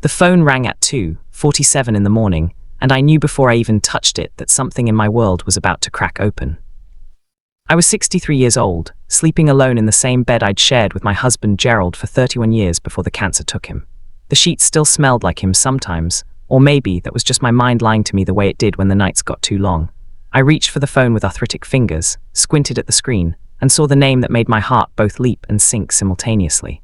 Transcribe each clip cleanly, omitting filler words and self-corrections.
The phone rang at 2:47 in the morning, and I knew before I even touched it that something in my world was about to crack open. I was 63 years old, sleeping alone in the same bed I'd shared with my husband Gerald for 31 years before the cancer took him. The sheets still smelled like him sometimes, or maybe that was just my mind lying to me the way it did when the nights got too long. I reached for the phone with arthritic fingers, squinted at the screen, and saw the name that made my heart both leap and sink simultaneously.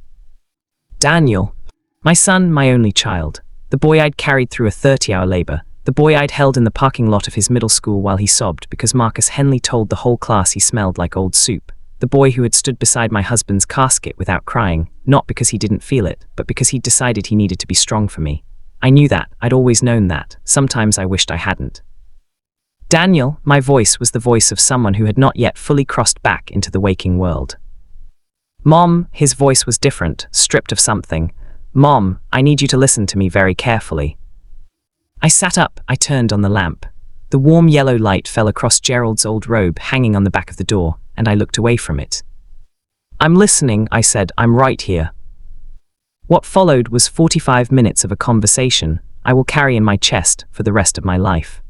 Daniel. My son, my only child. The boy I'd carried through a 30-hour labor. The boy I'd held in the parking lot of his middle school while he sobbed because Marcus Henley told the whole class he smelled like old soup. The boy who had stood beside my husband's casket without crying, not because he didn't feel it, but because he'd decided he needed to be strong for me. I knew that. I'd always known that. Sometimes I wished I hadn't. Daniel, my voice was the voice of someone who had not yet fully crossed back into the waking world. Mom, his voice was different, stripped of something. Mom, I need you to listen to me very carefully. I sat up, I turned on the lamp. The warm yellow light fell across Gerald's old robe hanging on the back of the door, and I looked away from it. I'm listening, I said, I'm right here. What followed was 45 minutes of a conversation I will carry in my chest for the rest of my life.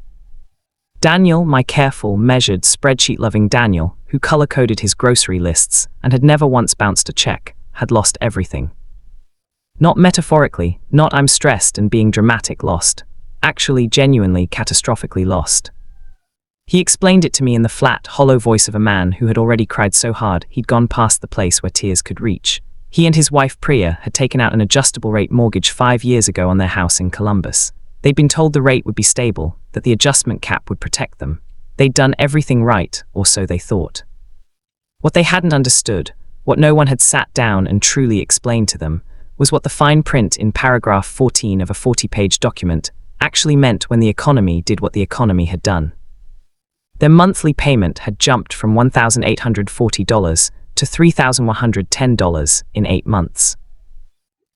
Daniel, my careful, measured, spreadsheet-loving Daniel, who color-coded his grocery lists and had never once bounced a check, had lost everything. Not metaphorically, not I'm stressed and being dramatic lost. Actually, genuinely, catastrophically lost. He explained it to me in the flat, hollow voice of a man who had already cried so hard he'd gone past the place where tears could reach. He and his wife Priya had taken out an adjustable-rate mortgage 5 years ago on their house in Columbus. They'd been told the rate would be stable, that the adjustment cap would protect them. They'd done everything right, or so they thought. What they hadn't understood, what no one had sat down and truly explained to them, was what the fine print in paragraph 14 of a 40-page document actually meant when the economy did what the economy had done. Their monthly payment had jumped from $1,840 to $3,110 in 8 months.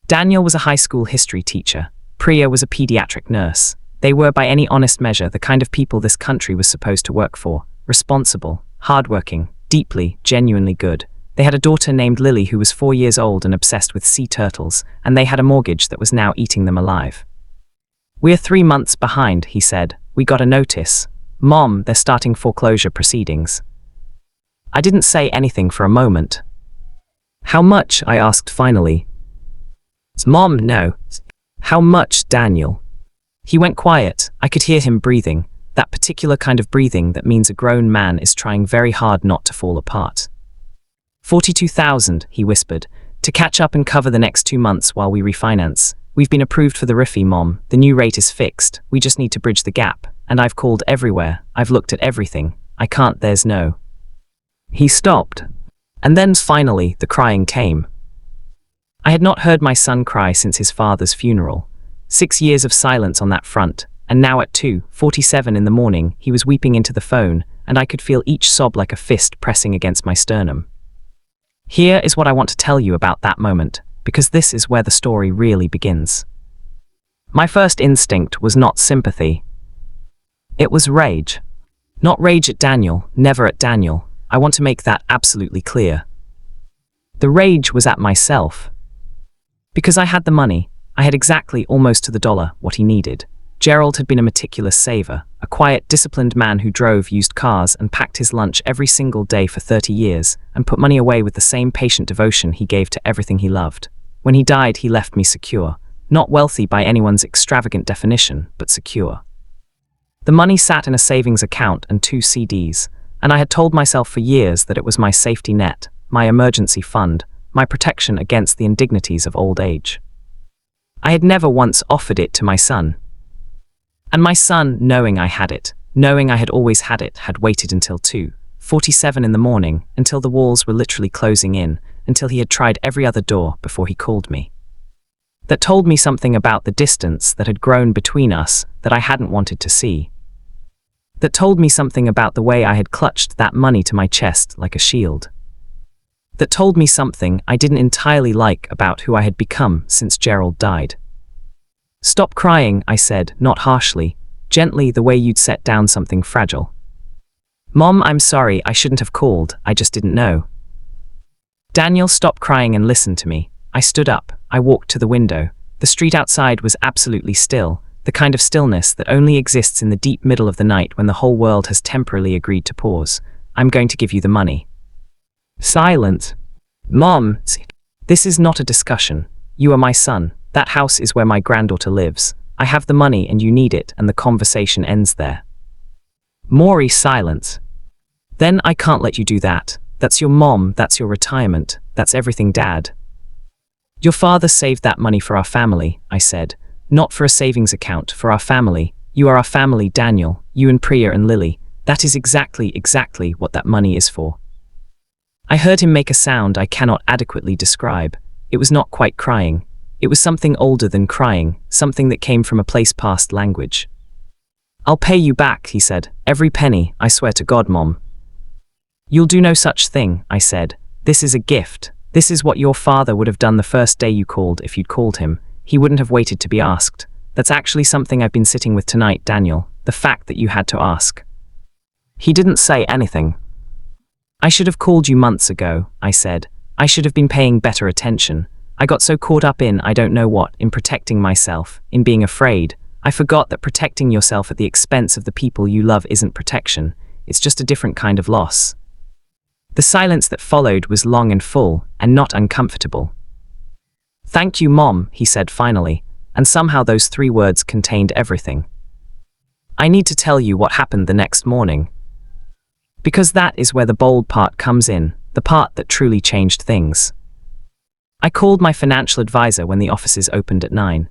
Daniel was a high school history teacher. Priya was a pediatric nurse. They were, by any honest measure, the kind of people this country was supposed to work for. Responsible, hardworking, deeply, genuinely good. They had a daughter named Lily who was 4 years old and obsessed with sea turtles, and they had a mortgage that was now eating them alive. We're 3 months behind, he said. We got a notice. Mom, they're starting foreclosure proceedings. I didn't say anything for a moment. How much? I asked finally. Mom, no. How much, Daniel? He went quiet. I could hear him breathing, that particular kind of breathing that means a grown man is trying very hard not to fall apart. 42,000, he whispered, to catch up and cover the next 2 months while we refinance. We've been approved for the RIFI, Mom. The new rate is fixed. We just need to bridge the gap. And I've called everywhere. I've looked at everything. I can't, there's no. He stopped. And then finally, the crying came. I had not heard my son cry since his father's funeral. 6 years of silence on that front, and now at 2:47 in the morning, he was weeping into the phone, and I could feel each sob like a fist pressing against my sternum. Here is what I want to tell you about that moment, because this is where the story really begins. My first instinct was not sympathy. It was rage. Not rage at Daniel, never at Daniel. I want to make that absolutely clear. The rage was at myself. Because I had the money, I had exactly, almost to the dollar, what he needed. Gerald had been a meticulous saver, a quiet, disciplined man who drove used cars and packed his lunch every single day for 30 years and put money away with the same patient devotion he gave to everything he loved. When he died, he left me secure. Not wealthy by anyone's extravagant definition, but secure. The money sat in a savings account and 2 CDs, and I had told myself for years that it was my safety net, my emergency fund, my protection against the indignities of old age. I had never once offered it to my son. And my son, knowing I had it, knowing I had always had it, had waited until 2:47 in the morning, until the walls were literally closing in, until he had tried every other door before he called me. That told me something about the distance that had grown between us that I hadn't wanted to see. That told me something about the way I had clutched that money to my chest like a shield. That told me something I didn't entirely like about who I had become since Gerald died. Stop crying, I said, not harshly, gently, the way you'd set down something fragile. Mom, I'm sorry, I shouldn't have called, I just didn't know. Daniel, stop crying and listen to me. I stood up, I walked to the window. The street outside was absolutely still, the kind of stillness that only exists in the deep middle of the night when the whole world has temporarily agreed to pause. I'm going to give you the money. Silence. Mom, this is not a discussion. You are my son. That house is where my granddaughter lives. I have the money and you need it, and the conversation ends there. Maury, silence. Then I can't let you do that. That's your mom, that's your retirement, that's everything, Dad. Your father saved that money for our family, I said. Not for a savings account, for our family. You are our family, Daniel, you and Priya and Lily. That is exactly what that money is for. I heard him make a sound I cannot adequately describe. It was not quite crying. It was something older than crying, something that came from a place past language. I'll pay you back, he said. Every penny, I swear to God, Mom. You'll do no such thing, I said. This is a gift. This is what your father would have done the first day you called if you'd called him. He wouldn't have waited to be asked. That's actually something I've been sitting with tonight, Daniel. The fact that you had to ask. He didn't say anything. I should have called you months ago, I said. I should have been paying better attention. I got so caught up in I don't know what, in protecting myself, in being afraid. I forgot that protecting yourself at the expense of the people you love isn't protection. It's just a different kind of loss. The silence that followed was long and full, and not uncomfortable. Thank you, Mom, he said finally, and somehow those 3 words contained everything. I need to tell you what happened the next morning. Because that is where the bold part comes in, the part that truly changed things. I called my financial advisor when the offices opened at 9.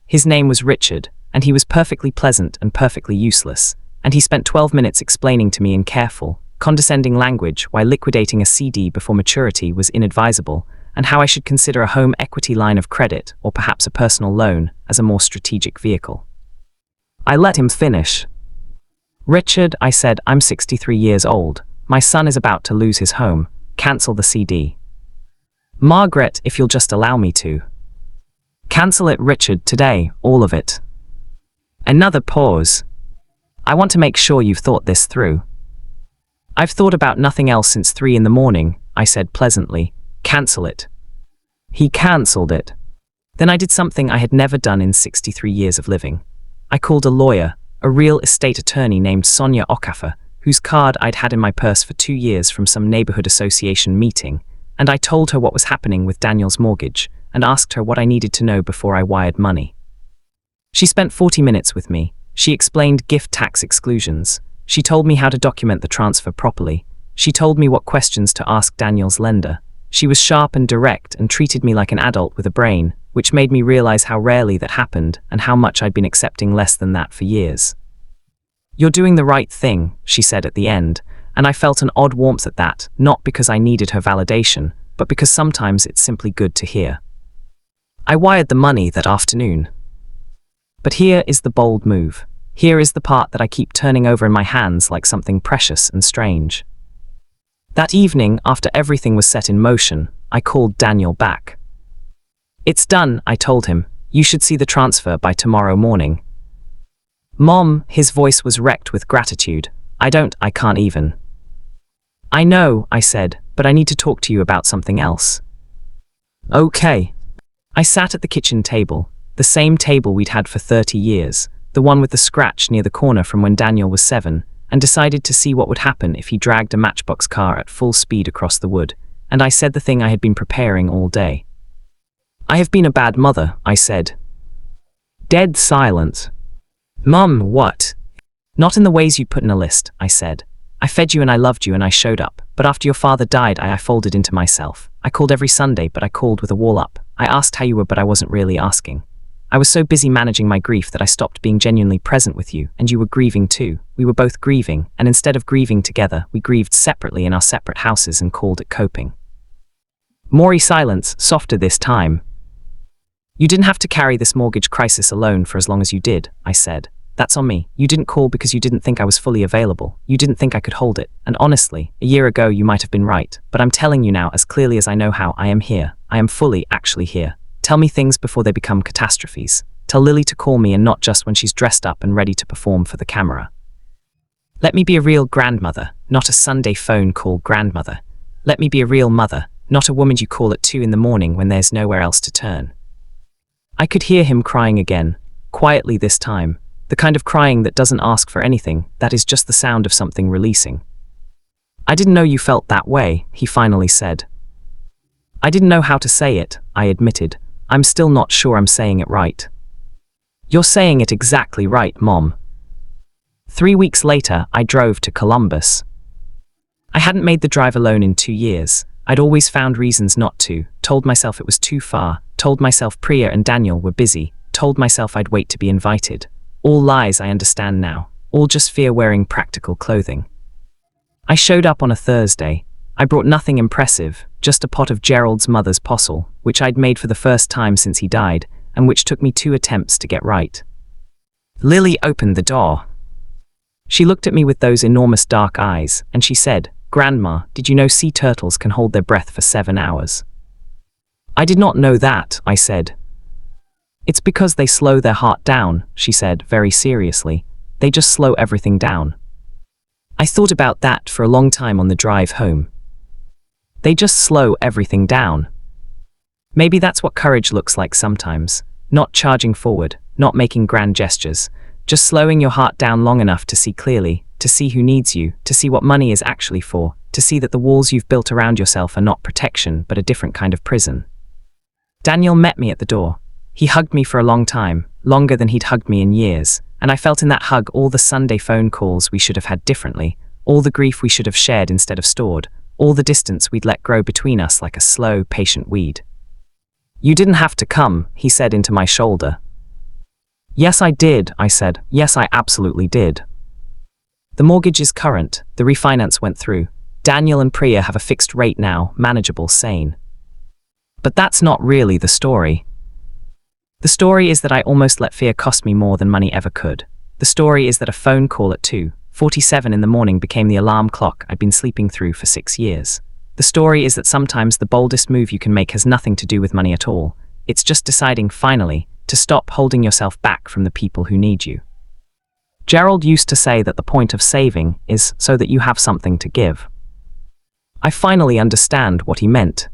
His name was Richard, and he was perfectly pleasant and perfectly useless, and he spent 12 minutes explaining to me in careful, condescending language why liquidating a CD before maturity was inadvisable, and how I should consider a home equity line of credit, or perhaps a personal loan, as a more strategic vehicle. I let him finish. Richard, I said, I'm 63 years old. My son is about to lose his home. Cancel the CD. Margaret, if you'll just allow me to. Cancel it, Richard, today, all of it. Another pause. I want to make sure you've thought this through. I've thought about nothing else since 3 in the morning, I said pleasantly. Cancel it. He cancelled it. Then I did something I had never done in 63 years of living. I called a lawyer, a real estate attorney named Sonia Okafor, whose card I'd had in my purse for 2 years from some neighborhood association meeting, and I told her what was happening with Daniel's mortgage and asked her what I needed to know before I wired money. She spent 40 minutes with me. She explained gift tax exclusions. She told me how to document the transfer properly. She told me what questions to ask Daniel's lender. She was sharp and direct and treated me like an adult with a brain, which made me realize how rarely that happened and how much I'd been accepting less than that for years. You're doing the right thing, she said at the end, and I felt an odd warmth at that, not because I needed her validation, but because sometimes it's simply good to hear. I wired the money that afternoon. But here is the bold move. Here is the part that I keep turning over in my hands like something precious and strange. That evening, after everything was set in motion, I called Daniel back. It's done, I told him. You should see the transfer by tomorrow morning. Mom, his voice was wrecked with gratitude. I can't even. I know, I said, but I need to talk to you about something else. Okay. I sat at the kitchen table, the same table we'd had for 30 years, the one with the scratch near the corner from when Daniel was 7, and decided to see what would happen if he dragged a matchbox car at full speed across the wood, and I said the thing I had been preparing all day. I have been a bad mother, I said. Dead silence. Mum, what? Not in the ways you'd put in a list, I said. I fed you and I loved you and I showed up, but after your father died I folded into myself. I called every Sunday, but I called with a wall up. I asked how you were, but I wasn't really asking. I was so busy managing my grief that I stopped being genuinely present with you, and you were grieving too. We were both grieving, and instead of grieving together, we grieved separately in our separate houses and called it coping. Maury, silence, softer this time. You didn't have to carry this mortgage crisis alone for as long as you did, I said. That's on me. You didn't call because you didn't think I was fully available. You didn't think I could hold it. And honestly, a year ago you might have been right, but I'm telling you now as clearly as I know how, I am here. I am fully actually here. Tell me things before they become catastrophes. Tell Lily to call me and not just when she's dressed up and ready to perform for the camera. Let me be a real grandmother, not a Sunday phone call grandmother. Let me be a real mother, not a woman you call at 2 in the morning when there's nowhere else to turn. I could hear him crying again, quietly this time, the kind of crying that doesn't ask for anything, that is just the sound of something releasing. I didn't know you felt that way, he finally said. I didn't know how to say it, I admitted. I'm still not sure I'm saying it right. You're saying it exactly right, Mom. 3 weeks later, I drove to Columbus. I hadn't made the drive alone in 2 years. I'd always found reasons not to, told myself it was too far, told myself Priya and Daniel were busy, told myself I'd wait to be invited. All lies I understand now, all just fear wearing practical clothing. I showed up on a Thursday. I brought nothing impressive, just a pot of Gerald's mother's possil, which I'd made for the first time since he died, and which took me 2 attempts to get right. Lily opened the door. She looked at me with those enormous dark eyes, and she said, "Grandma, did you know sea turtles can hold their breath for 7 hours?" I did not know that, I said. It's because they slow their heart down, she said, very seriously. They just slow everything down. I thought about that for a long time on the drive home. They just slow everything down. Maybe that's what courage looks like sometimes. Not charging forward, not making grand gestures, just slowing your heart down long enough to see clearly, to see who needs you, to see what money is actually for, to see that the walls you've built around yourself are not protection, but a different kind of prison. Daniel met me at the door. He hugged me for a long time, longer than he'd hugged me in years, and I felt in that hug all the Sunday phone calls we should have had differently, all the grief we should have shared instead of stored, all the distance we'd let grow between us like a slow, patient weed. "You didn't have to come," he said into my shoulder. "Yes, I did," I said. "Yes, I absolutely did. The mortgage is current, the refinance went through. Daniel and Priya have a fixed rate now, manageable, sane. But that's not really the story. The story is that I almost let fear cost me more than money ever could. The story is that a phone call at 2:47 in the morning became the alarm clock I'd been sleeping through for 6 years. The story is that sometimes the boldest move you can make has nothing to do with money at all. It's just deciding, finally, to stop holding yourself back from the people who need you. Gerald used to say that the point of saving is so that you have something to give. I finally understand what he meant.